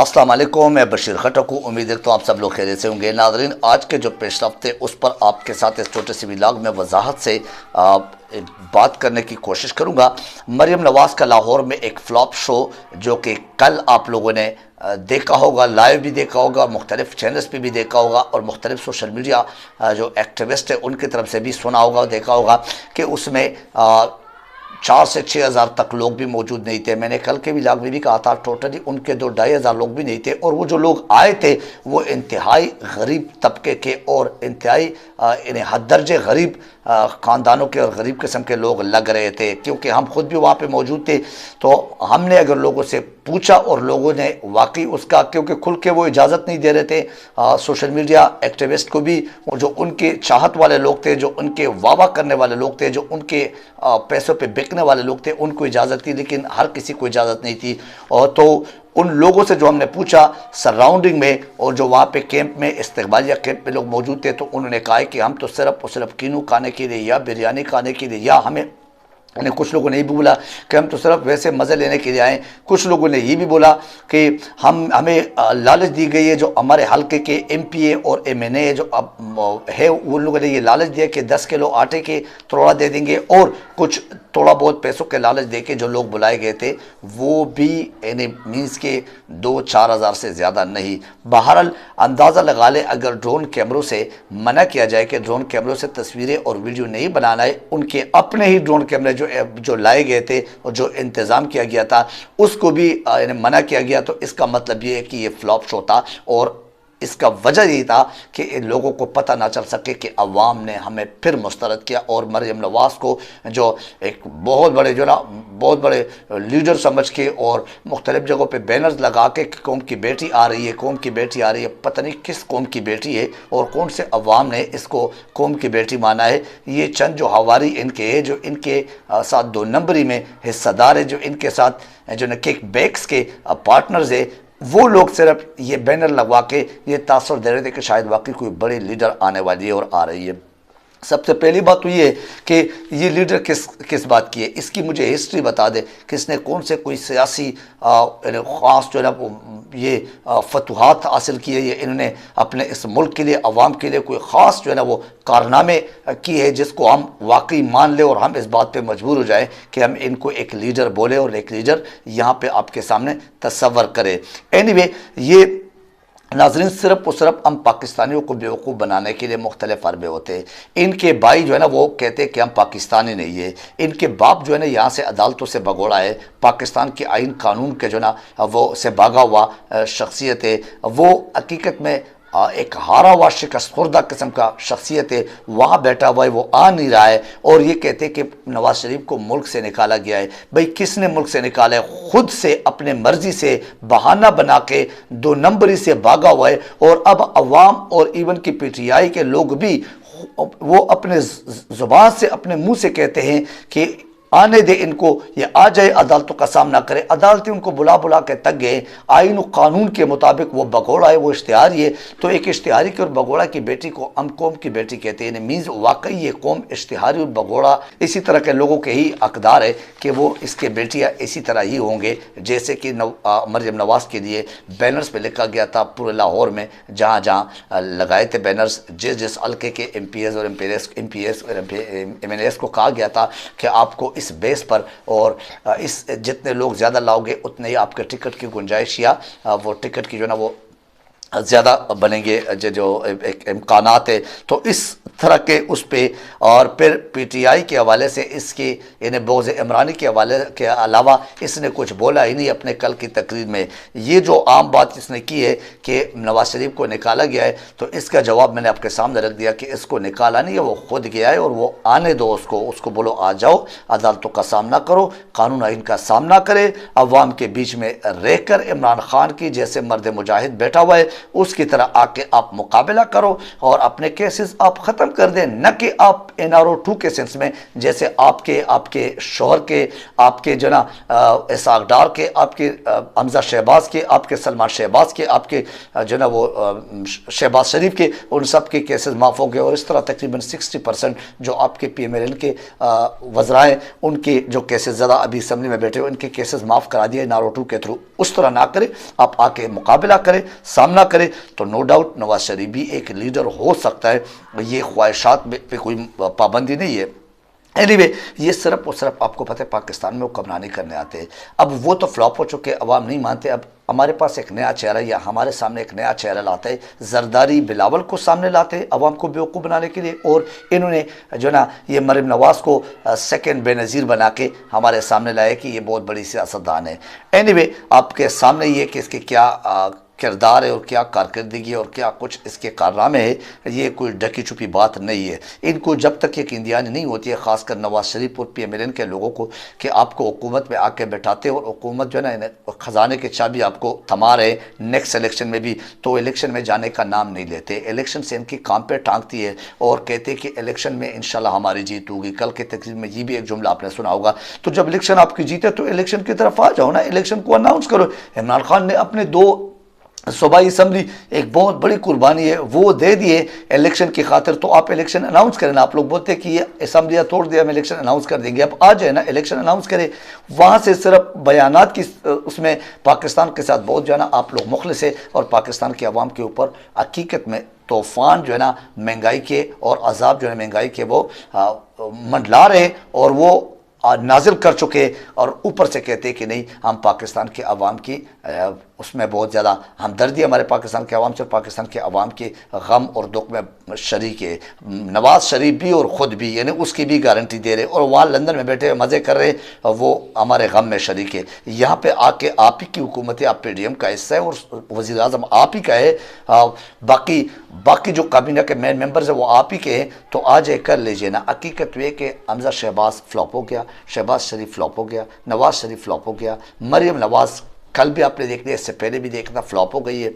अस्सलाम वालेकुम, मैं बशीर खटक हूँ। उम्मीद है तो आप सब लोग खैरियत से होंगे। नाज़रीन, आज के जो पेश रफ्त है उस पर आपके साथ इस छोटे से व्लॉग में वजाहत से एक बात करने की कोशिश करूँगा। मरियम नवाज़ का लाहौर में एक फ्लॉप शो जो कि कल आप लोगों ने देखा होगा, लाइव भी देखा होगा, मुख्तलिफ चैनल्स पे भी देखा होगा और मुख्तलिफ सोशल मीडिया जो एक्टिविस्ट है उनकी तरफ से भी सुना होगा, देखा होगा कि उसमें 4 से 6 हज़ार तक लोग भी मौजूद नहीं थे। मैंने कल के व्लॉग में भी कहा था टोटली उनके 2-2.5 हज़ार लोग भी नहीं थे, और वो जो लोग आए थे वो इंतहाई गरीब तबके के और इंतहाई हद दर्जे गरीब ख़ानदानों के और गरीब किस्म के लोग लग रहे थे, क्योंकि हम खुद भी वहाँ पे मौजूद थे। तो हमने अगर लोगों से पूछा और लोगों ने वाकई उसका, क्योंकि खुल के वो इजाज़त नहीं दे रहे थे सोशल मीडिया एक्टिविस्ट को भी, जो उनके चाहत वाले लोग थे, जो उनके वाह करने वाले लोग थे, जो उनके पैसों पे बिकने वाले लोग थे, उनको इजाज़त थी, लेकिन हर किसी को इजाज़त नहीं थी। और तो उन लोगों से जो हमने पूछा सराउंडिंग में और जो वहाँ पे कैंप में इस्तकबालिया कैंप में लोग मौजूद थे, तो उन्होंने कहा कि हम तो सिर्फ और सिर्फ कीनू खाने के लिए या बिरयानी खाने के लिए, या हमें कुछ लोगों ने ये भी बोला कि हम तो सिर्फ वैसे मज़े लेने के लिए आए। कुछ लोगों ने ये भी बोला कि हमें लालच दी गई है, जो हमारे हल्के के MPA और MNA जो अब है, उन लोगों ने ये लालच दिया कि 10 किलो आटे के तोड़ा दे देंगे और कुछ थोड़ा बहुत पैसों के लालच दे के जो लोग बुलाए गए थे वो भी यानी मीन्स के 2-4 हज़ार से ज़्यादा नहीं। बहरहाल अंदाज़ा लगा ले, अगर ड्रोन कैमरों से मना किया जाए कि ड्रोन कैमरों से तस्वीरें और वीडियो नहीं बनाना है, उनके अपने ही ड्रोन कैमरे जो लाए गए थे और जो इंतज़ाम किया गया था उसको भी मना किया गया, तो इसका मतलब ये है कि ये फ्लॉप शो था। और इसका वजह यही था कि इन लोगों को पता ना चल सके कि अवाम ने हमें फिर मुस्तरद किया और मरियम नवाज़ को जो एक बहुत बड़े जो ना बहुत बड़े लीडर समझ के और मुख्तलिफ जगहों पे बैनर्स लगा के कौम की बेटी आ रही है, कौम की बेटी आ रही है, पता नहीं किस कौम की बेटी है और कौन से अवाम ने इसको कौम की बेटी माना है। ये चंद जो हवारी इनके है, जो इनके साथ 2 नंबरी में हिस्सेदार है, जो इनके साथ जो न किक बैक्स के पार्टनर्स है, वो लोग सिर्फ ये बैनर लगवा के ये तासुर दे रहे थे कि शायद वाकई कोई बड़ी लीडर आने वाली है और आ रही है। सबसे पहली बात तो ये है कि ये लीडर किस बात की है, इसकी मुझे हिस्ट्री बता दे, किसने कौन से कोई सियासी ख़ास जो है ना ये फतूहात हासिल किए, ये इन्होंने अपने इस मुल्क के लिए अवाम के लिए कोई ख़ास जो है ना वो कारनामे की है जिसको हम वाकई मान ले और हम इस बात पे मजबूर हो जाए कि हम इनको एक लीडर बोले और एक लीडर यहाँ पे आपके सामने तस्वर करें। एनीवे, ये नाज़रीन सिर्फ और सिर्फ हम पाकिस्तानियों को बेवकूफ़ बनाने के लिए मुख्तलिफ हरबे होते हैं। इनके भाई जो है ना वो कहते हैं कि हम पाकिस्तानी नहीं है। इनके बाप जो है ना यहाँ से अदालतों से भगोड़ा है, पाकिस्तान के आइन कानून के जो ना वो से भागा हुआ शख्सियत है, वो हकीकत में एक हारा हुआ शिकस्त खुर्दा किस्म का शख्सियत है, वहाँ बैठा हुआ है, वो आ नहीं रहा है। और ये कहते हैं कि नवाज शरीफ को मुल्क से निकाला गया है। भाई किसने मुल्क से निकाला है? खुद से अपने मर्जी से बहाना बना के 2 नंबरी से भागा हुआ है। और अब अवाम और इवन की PTI के लोग भी वो अपने ज़ुबान से अपने मुंह से कहते हैं कि आने दे इनको, ये आ जाए, अदालतों का सामना करे। अदालतें उनको बुला बुला के तक गए, आइन और कानून के मुताबिक वो भगोड़ा है, वो इश्तिहारी है। तो एक इश्तिहारी की और भगोड़ा की बेटी को हम कौम की बेटी कहते हैं। मीन्स वाकई ये कौम इश्तिहारी और भगोड़ा इसी तरह के लोगों के ही हकदार है कि वो इसके बेटियाँ इसी तरह ही होंगे जैसे कि मरियम नवाज़ के लिए बैनर्स पे लिखा गया था पूरे लाहौर में, जहाँ जहाँ लगाए थे बैनर्स, जिस हल्के के MPs और MPs और MNAs को कहा गया था कि आपको इस बेस पर और इस जितने लोग ज़्यादा लाओगे उतने ही आपके टिकट की गुंजाइश या वो टिकट की जो ना वो ज़्यादा बनेंगे, जो एक इम्कानात है। तो इस तरह के उस पे और फिर PTI के हवाले से इसकी यानी बोझ इमरानी के हवाले के अलावा इसने कुछ बोला ही नहीं अपने कल की तकरीर में। ये जो आम बात इसने की है कि नवाज शरीफ को निकाला गया है, तो इसका जवाब मैंने आपके सामने रख दिया कि इसको निकाला नहीं है, वो खुद गया है और वो आने दो उसको बोलो आ जाओ, अदालतों का सामना करो, कानून आइन का सामना करे, अवाम के बीच में रहकर इमरान खान की जैसे मर्द मुजाहिद बैठा हुआ है उसकी तरह आके आप मुकाबला करो और अपने केसेस आप ख़त्म कर दें, न कि आप NRO 2 के सेंस में, जैसे आपके शोहर के, आपके जो ना इसहाक डार के, आपके हमजा शहबाज के, आपके सलमान शहबाज के, आपके जो ना वो शहबाज शरीफ के, उन सब के केसेस माफ़ हो गए। और इस तरह तकरीबन 60% जो आपके PMLN के वज़रा हैं उनके जो केसेस ज़्यादा अभी असम्बली में बैठे हुए उनके केसेस माफ़ करा दिए NRO 2 के थ्रू। उस तरह ना करें, आप आके मुकाबला करें, सामना करें, तो नो डाउट नवाज शरीफ भी एक लीडर हो सकता है। ये ख्वाहिशात पे कोई पाबंदी नहीं है। एनीवे, ये सिर्फ और सिर्फ आपको पता है पाकिस्तान में हुक्मरानी करने आते हैं। अब वो तो फ्लॉप हो चुके, अवाम नहीं मानते। अब हमारे पास एक नया चेहरा या हमारे सामने एक नया चेहरा लाते हैं, जरदारी बिलावल को सामने लाते हैं अवाम को बेवकूफ़ बनाने के लिए। और इन्होंने जो ना ये मरियम नवाज को सेकंड बेनज़ीर बना के हमारे सामने लाए कि ये बहुत बड़ी सियासतदान है। एनीवे, आपके सामने ये कि इसके क्या किरदार है और क्या कारकर्दगी है और क्या कुछ इसके कारनामे है, ये कोई ढकी छुपी बात नहीं है। इनको जब तक ये यकीन नहीं होती है, ख़ासकर नवाज शरीफ और PMLN के लोगों को, कि आपको हुकूमत में आके बैठाते और हुकूमत जो है ना ख़जाने की चाबी आपको थमा रहे नेक्स्ट इलेक्शन में भी, तो इलेक्शन में जाने का नाम नहीं लेते। इलेक्शन से इनकी काम पे टांगती है और कहते कि इलेक्शन में इंशाल्लाह हमारी जीत होगी। कल के तकरीर में ये भी एक जुमला आपने सुना होगा। तो जब इलेक्शन आपकी जीते तो इलेक्शन की तरफ आ जाओ ना, इलेक्शन को अनाउंस करो। इमरान खान ने अपने 2 सूबाई असम्बली, एक बहुत बड़ी कुर्बानी है, वो दे दिए इलेक्शन की खातिर, तो आप इलेक्शन अनाउंस करें ना। आप लोग बोलते हैं कि ये असम्बलियाँ तोड़ दिया, हम इलेक्शन अनाउंस कर देंगे। अब आ जाए ना, इलेक्शन अनाउंस करें। वहाँ से सिर्फ बयानात की उसमें पाकिस्तान के साथ बहुत जो है ना आप लोग मुखलिस है, और पाकिस्तान की आवाम के ऊपर हकीकत में तूफ़ान जो है ना महंगाई के और अजाब जो है महंगाई के वो मंडला रहे और वो नाजिल कर चुके, और ऊपर से कहते कि नहीं हम पाकिस्तान के अवाम की उसमें बहुत ज़्यादा हमदर्दी हमारे पाकिस्तान के अवाम से, पाकिस्तान के अवाम के गम और दुख में शरीक है। नवाज शरीफ भी और ख़ुद भी, यानी उसकी भी गारंटी दे रहे, और वहाँ लंदन में बैठे मज़े कर रहे, वो हमारे गम में शरीक है। यहाँ पे आके आप ही की हुकूमत है, आप PDM का हिस्सा है और वज़ीर आज़म आप ही का है, बाकी जो काबीना के मेन मेंबर्स हैं वो आप ही के हैं। तो आ जाए कर लीजिए ना। हकीकत ये कि हमजा शहबाज फ्लॉप हो गया, शहबाज शरीफ फ्लॉप हो गया, नवाज शरीफ फ्लॉप हो गया, मरियम नवाज कल भी आपने देख लिया, इससे पहले भी देखा था, फ्लॉप हो गई है।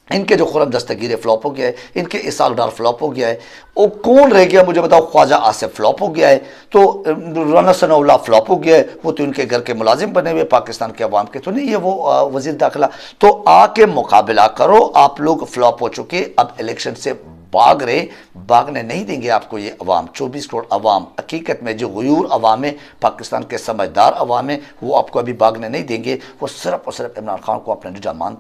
इनके जो खुरम दस्तगीर फ्लॉप हो गया है, इनके इसहाक डार फ्लॉप हो गया है। और कौन रह गया मुझे बताओ? ख्वाजा आसिफ फ्लॉप हो गया है, तो राना सनाउल्लाह फ्लॉप हो गया है, वो तो इनके घर के मुलाजिम बने हुए, पाकिस्तान के अवाम के तो नहीं है वो वजीर दाखिला। तो आके मुकाबला करो, आप लोग फ्लॉप हो चुके, अब इलेक्शन से भाग रहे, भागने नहीं देंगे आपको ये अवाम। 24 करोड़ अवाम, हकीकत में जो गयूर अवाम है, पाकिस्तान के समझदार अवाम है, वो आपको अभी भागने नहीं देंगे। वो सिर्फ और सिर्फ इमरान खान को अपना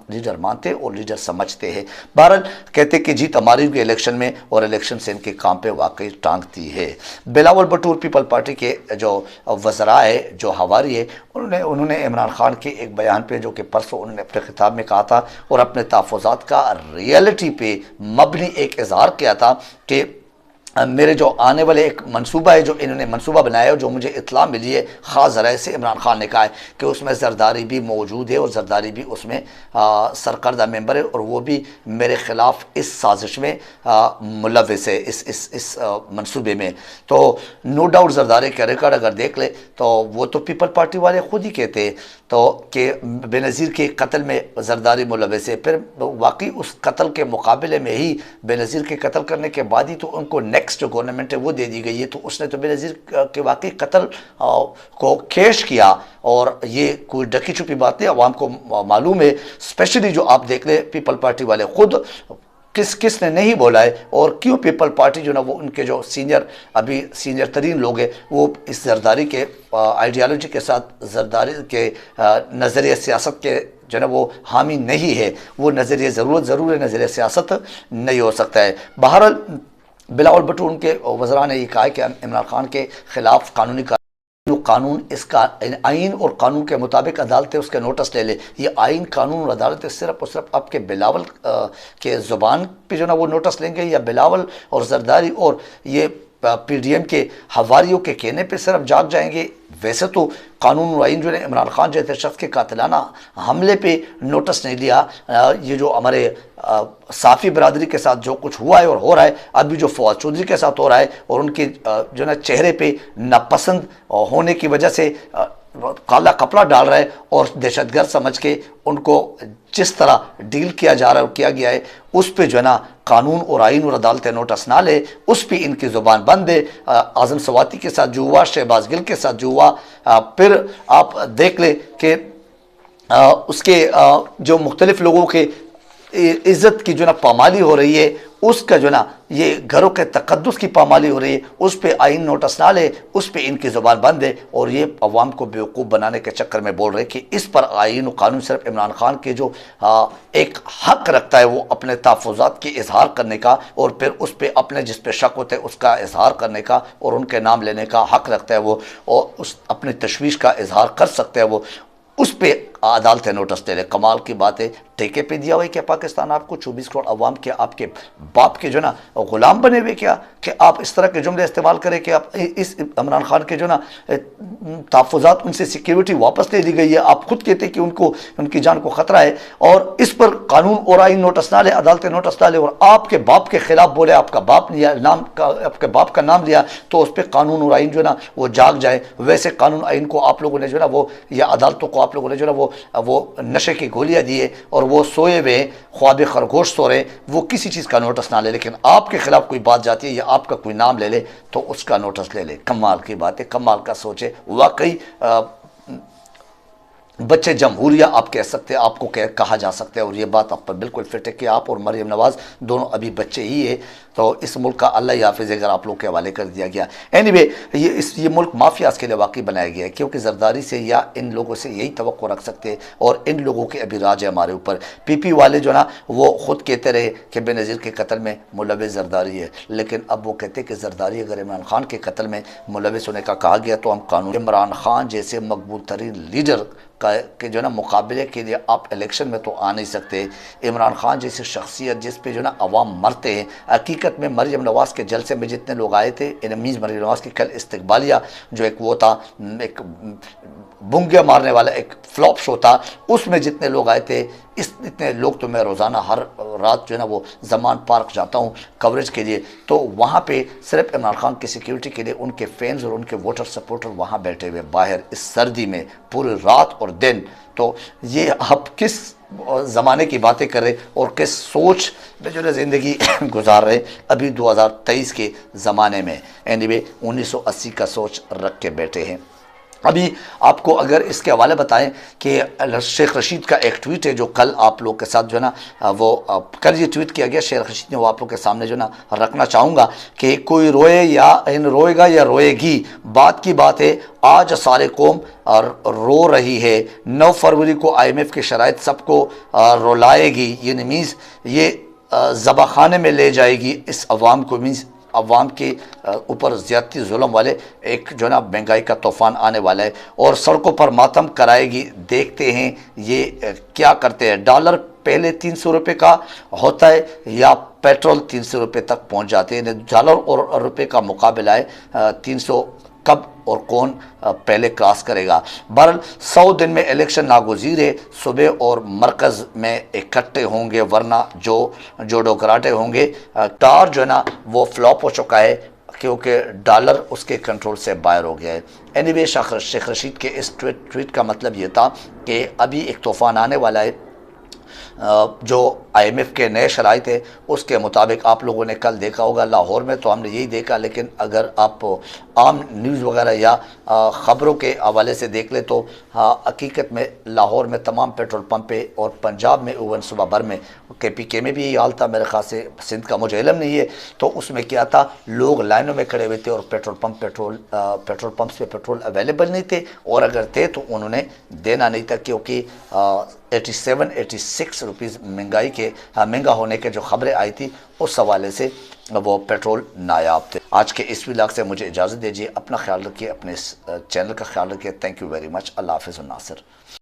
लीडर मानते और लीडर समझते हैं। बहरहाल कहते कि जीत हमारी हुई इलेक्शन में, और इलेक्शन से इनके काम पे वाकई टांगती है। बिलावल भुट्टो पीपल पार्टी के जो वज़रा है, जो हवारी है, उन्होंने इमरान खान के एक बयान पे, जो कि परसों उन्होंने अपने खिताब में कहा था और अपने तहफ़्फ़ुज़ात का रियलिटी पे मबनी एक इज़हार किया था कि मेरे जो आने वाले एक मंसूबा है, जो इन्होंने मंसूबा बनाया है, जो मुझे इत्तला मिली है ख़ास ज़राए से, इमरान खान ने कहा है कि उसमें जरदारी भी मौजूद है और जरदारी भी उसमें सरकर्दा मेंबर है, और वो भी मेरे ख़िलाफ़ इस साजिश में मुलव्विस है, इस मंसूबे में। तो नो डाउट जरदारी का रिकॉर्ड अगर देख ले तो वो तो पीपल पार्टी वाले खुद ही कहते हैं तो कि बेनज़ीर के कत्ल में जरदारी मुलव्विस है। फिर वाकई उस कत्ल के मुकाबले में ही, बेनज़ीर के कत्ल करने के बाद ही तो उनको नेक्स्ट जो गवर्नमेंट है वो दे दी गई है। तो उसने तो बेनज़ीर के वाकई कत्ल को खेश किया, और ये कोई ढकी छुपी बात नहीं, अवाम को मालूम है। स्पेशली जो आप देख ले पीपल पार्टी वाले खुद किसने नहीं बोला है, और क्यों पीपल पार्टी जो ना वो उनके जो अभी सीनियर तरीन लोग हैं, वो इस जरदारी के आइडियालॉजी के साथ, जरदारी के नज़रिए सियासत के जो ना वो हामी नहीं है। वो नज़रिए ज़रूर है, नज़रिए सियासत नहीं हो सकता है। बहरहाल बिलावल भुट्टो उनके वज़रा ने ये कहा है कि इमरान खान के ख़िलाफ़ कानूनी जो कानून, इसका आइन और कानून के मुताबिक अदालतें उसके नोटिस ले ले। ये आइन, कानून और अदालतें सिर्फ और सिर्फ आपके बिलावल के ज़ुबान पे जो ना वो नोटिस लेंगे, या बिलावल और जरदारी और ये PDM के हवारियों के कहने पे सिर्फ जाग जाएंगे। वैसे तो कानून और आइन जो है इमरान खान जैसे शख्स के कातिलाना हमले पे नोटिस नहीं लिया। ये जो हमारे साफ़ी बरादरी के साथ जो कुछ हुआ है और हो रहा है, अभी जो फवाद चौधरी के साथ हो रहा है, और उनके जो ना चेहरे पे नापसंद होने की वजह से کالا کپڑا ڈال رہا ہے اور دہشت گرد سمجھ کے ان کو جس طرح ڈیل کیا جا رہا ہے اور کیا گیا ہے اس پہ جو ہے نا قانون اور آئین اور عدالت نوٹس نہ لے، اس پہ ان کی زبان بند ہے۔ اعظم سواتی کے ساتھ جو ہوا، شہباز گل کے ساتھ جو ہوا، پھر آپ دیکھ لیں کہ اس کے جو مختلف لوگوں کے عزت کی جو نا پامالی ہو رہی ہے، اس کا جو نا یہ گھروں کے تقدس کی پامالی ہو رہی ہے، اس پہ آئین نوٹس نہ لے، اس پہ ان کی زبان بند ہے، اور یہ عوام کو بیوقوف بنانے کے چکر میں بول رہے کہ اس پر آئین و قانون صرف عمران خان کے جو ایک حق رکھتا ہے وہ اپنے تحفظات کی اظہار کرنے کا، اور پھر اس پہ اپنے جس پہ شک ہوتا ہے اس کا اظہار کرنے کا اور ان کے نام لینے کا حق رکھتا ہے وہ، اور اس اپنی تشویش کا اظہار کر سکتا ہے وہ، اس پہ عدالت نوٹس دے لے۔ کمال کی بات ہے، ٹھیکے پہ دیا ہوا ہے کیا پاکستان آپ کو؟ 24 کروڑ عوام کے آپ کے باپ کے جو نا غلام بنے ہوئے کیا کہ آپ اس طرح کے جملے استعمال کریں کہ آپ اس عمران خان کے جو نا تحفظات، ان سے سیکیورٹی واپس لے لی گئی ہے، آپ خود کہتے ہیں کہ ان کی جان کو خطرہ ہے، اور اس پر قانون اور آئین نوٹس نہ لے، عدالت نوٹس نہ لے، اور آپ کے باپ کے خلاف بولے، آپ کا باپ لیا نام کا، آپ کے باپ کا نام لیا، تو اس پہ قانون اور آئین جو نا وہ جاگ جائے۔ ویسے قانون آئین کو آپ لوگوں نے جو نا وہ، یا عدالتوں کو آپ لوگوں نے جو نا وہ نشے کی گولیاں دیے اور وہ سوئے ہوئے خواب خرگوش سو رہے، وہ کسی چیز کا نوٹس نہ لے، لیکن آپ کے خلاف کوئی بات جاتی ہے یا آپ کا کوئی نام لے لے تو اس کا نوٹس لے لے۔ کمال کی بات ہے، کمال کا سوچ ہے واقعی۔ بچے جمہوریہ آپ کہہ سکتے ہیں، آپ کو کہا جا سکتا ہے، اور یہ بات آپ پر بالکل فٹ ہے کہ آپ اور مریم نواز دونوں ابھی بچے ہی ہیں، تو اس ملک کا اللہ حافظ اگر آپ لوگ کے حوالے کر دیا گیا۔ اینی وے یہ ملک مافیاز کے لیے واقعی بنایا گیا ہے، کیونکہ زرداری سے یا ان لوگوں سے یہی توقع رکھ سکتے ہیں، اور ان لوگوں کے ابھی راج ہے ہمارے اوپر۔ پی پی والے جو نا وہ خود کہتے رہے کہ بے نظیر کے قتل میں ملوث زرداری ہے، لیکن اب وہ کہتے ہیں کہ زرداری اگر عمران خان کے قتل میں ملوث ہونے کا کہا گیا تو ہم قانون، عمران خان جیسے مقبول ترین لیڈر کہ جو نا مقابلے کے لیے آپ الیکشن میں تو آ نہیں سکتے۔ عمران خان جیسی شخصیت جس پہ جو نا عوام مرتے ہیں، حقیقت میں مریم نواز کے جلسے میں جتنے لوگ آئے تھے، انمیز مریم نواز کی کل استقبالیہ جو ایک وہ تھا، ایک بنگے مارنے والا ایک فلاپ شو تھا، اس میں جتنے لوگ آئے تھے، اتنے لوگ تو میں روزانہ ہر رات جو ہے نا وہ زمان پارک جاتا ہوں کوریج کے لیے، تو وہاں پہ صرف عمران خان کی سیکیورٹی کے لیے ان کے فینز اور ان کے ووٹر سپورٹر وہاں بیٹھے ہوئے باہر اس سردی میں پورے رات اور دن۔ تو یہ آپ کس زمانے کی باتیں کر رہے اور کس سوچ میں جو ہے زندگی گزار رہے ابھی 2023 کے زمانے میں؟ اینی وے 1980 کا سوچ رکھ کے بیٹھے ہیں۔ ابھی آپ کو اگر اس کے حوالے بتائیں کہ شیخ رشید کا ایک ٹویٹ ہے جو کل آپ لوگ کے ساتھ جو ہے نا وہ کل یہ ٹویٹ کیا گیا شیخ رشید نے، وہ آپ لوگ کے سامنے جو ہے نا رکھنا چاہوں گا کہ کوئی روئے یا روئے گا یا روئے گی، بات کی بات ہے آج سارے قوم رو رہی ہے، 9 فروری کو IMF کی شرائط سب کو رولائے گی، یہ نمیز یہ ذبح خانے میں لے جائے گی اس عوام کو، مینز عوام کے اوپر زیادتی ظلم والے ایک جو ہے نا مہنگائی کا طوفان آنے والا ہے، اور سڑکوں پر ماتم کرائے گی۔ دیکھتے ہیں یہ کیا کرتے ہیں۔ ڈالر پہلے 300 روپے کا ہوتا ہے یا پیٹرول 300 روپے تک پہنچ جاتے ہیں، ڈالر اور روپے کا مقابلہ ہے 300 کب اور کون پہلے کراس کرے گا۔ بہرحال 100 دن میں الیکشن ناگزیر ہے، صوبے اور مرکز میں اکٹھے ہوں گے ورنہ جو ڈوکراٹے ہوں گے۔ ٹار جو ہے نا وہ فلاپ ہو چکا ہے کیونکہ ڈالر اس کے کنٹرول سے باہر ہو گیا ہے۔ اینی وے شیخ رشید کے اس ٹویٹ کا مطلب یہ تھا کہ ابھی ایک طوفان آنے والا ہے جو IMF کے نئے شرائط ہے اس کے مطابق۔ آپ لوگوں نے کل دیکھا ہوگا لاہور میں تو ہم نے یہی دیکھا، لیکن اگر آپ عام نیوز وغیرہ یا خبروں کے حوالے سے دیکھ لیں تو حقیقت میں لاہور میں تمام پیٹرول پمپ پہ اور پنجاب میں ایون صبح بھر میں KPK میں بھی یہی حال تھا، میرے خیال سے سندھ کا مجھے علم نہیں ہے، تو اس میں کیا تھا لوگ لائنوں میں کھڑے ہوئے تھے اور پیٹرول پمپس پہ پیٹرول اویلیبل نہیں تھے، اور اگر تھے تو انہوں نے دینا نہیں تھا کیونکہ 86 روپیز مہنگائی کے مہنگا ہونے کے جو خبریں آئی تھی اس حوالے سے وہ پیٹرول نایاب تھے۔ آج کے اس ولاگ سے مجھے اجازت دیجیے، اپنا خیال رکھیے، اپنے اس چینل کا خیال رکھیے۔ تھینک یو ویری مچ، اللہ حافظ الناصر۔